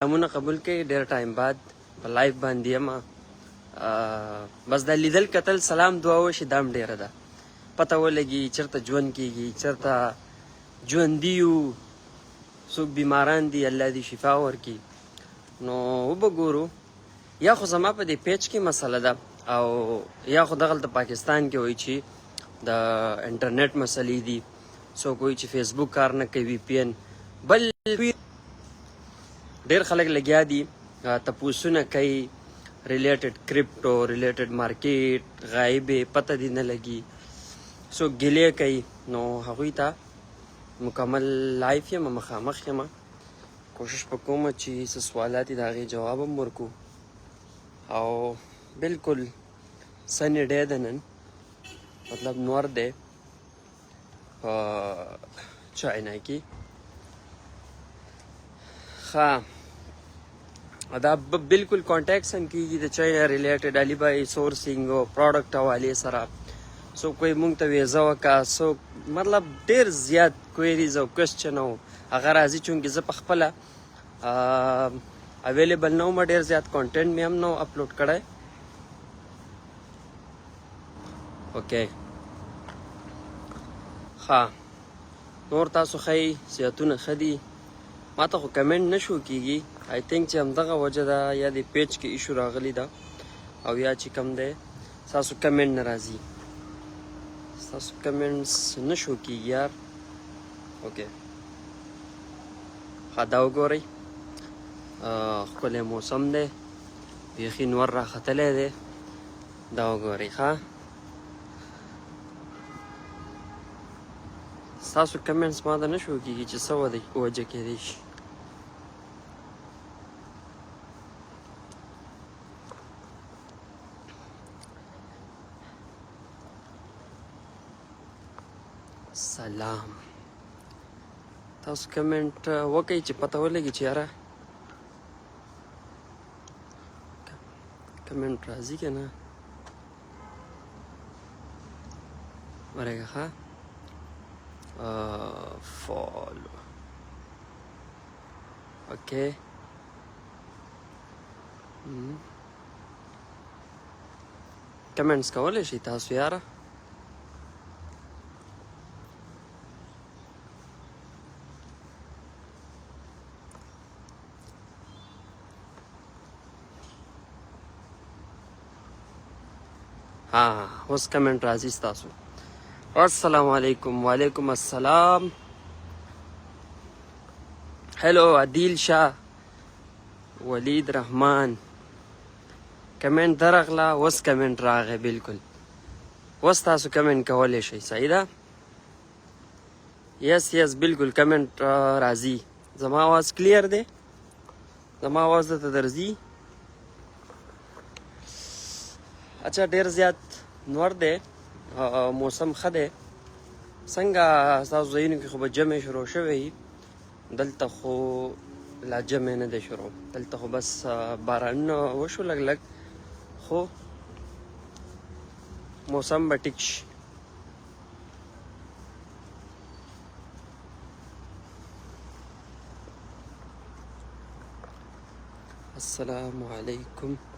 سلامونه قبول کړئ ډېر ټایم بعد په لایف باندې یم بس دا لیدل کتل سلام دعا وشي دا هم ډېره ده پته ولګي چېرته ژوند کېږي چېرته ژوندي یو څوک بیماران دي الله دې شفا ورکړي نو وبه ګورو یا خو زما په دې پیج کې مسله ده او یا خو دغلته پاکستان کې وایي چې د انټرنیټ مسلې دي څوک وایي چې فیسبوک کار نه کوي وي پی این بل ډېر خلک لګیا دي تپوسونه کوي ریلیټډ کرپټو ریلیټډ مارکیټ غایبې پته دې نه لګي څوک ګیلې کوي نو هغوی ته مکمل لایف یم مخامخ یم کوشش به کوم چې څه سوالات دي د هغې جواب هم ورکړو او بلکل سنی ډی ده نن مطلب نور دی په چاینا کې ښه دا بالکل کانټیکټس هم کېږي د چاینا ریلیټډ علي بای سورسینګ او پروډکټ حوالې سره څوک کوئی مونږ ته ویزه وکړه څوک مطلب ډېر زیات کویریز او کوېسچن او هغه راځي چونکې زه په خپله اویلیبل نه وم ډېر زیات کانټینټ مې هم نه اپلوډ کړی اوکې ښه نور تاسو ښایي صحتونه ښه دي ما ته خو کمنټ نه شو کېږي آی تھنک چې همدغه وجه ده یا د پیج کې ایشو راغلی ده او یا چې کم دی ستاسو کمنټ نه راځي ستاسو کمنټس نه شو کېږي یار اوکې ښه دا وګورئ ښکلی موسم دی بیخي نور راختلی دی دا وګورئ ښه ستاسو کمنټس ما ته نه شو کېږي چې څه وجه کېدی شي سلام تاسو کمنټ وکئ چې پته ولګي چې یاره کمنټ راځي که نه ورګه ښه فالو اوکې کمنټس کولی شئ تاسو یاره اوس کمنټ راځي ستاسو السلام علیکم وعلیکم السلام هلو عدیل شاه ولید رحمان کمنټ درغله اوس کمنټ راغی بالکل اوس تاسو کمنټ کولی شئ صحیح ده یس یس بالکل کمنټ راځي زما آواز کلیر دی زما آواز درته درځي اچھا ډېر زیات نور دی موسم ښه دی څنګه ستاسو ځایونو کې خو به جمع شروع شوی دلته خو لا جمع نه دی شروع دلته خو بس بارانونه وشو لږ لږ خو موسم به ټیک شي السلام علیکم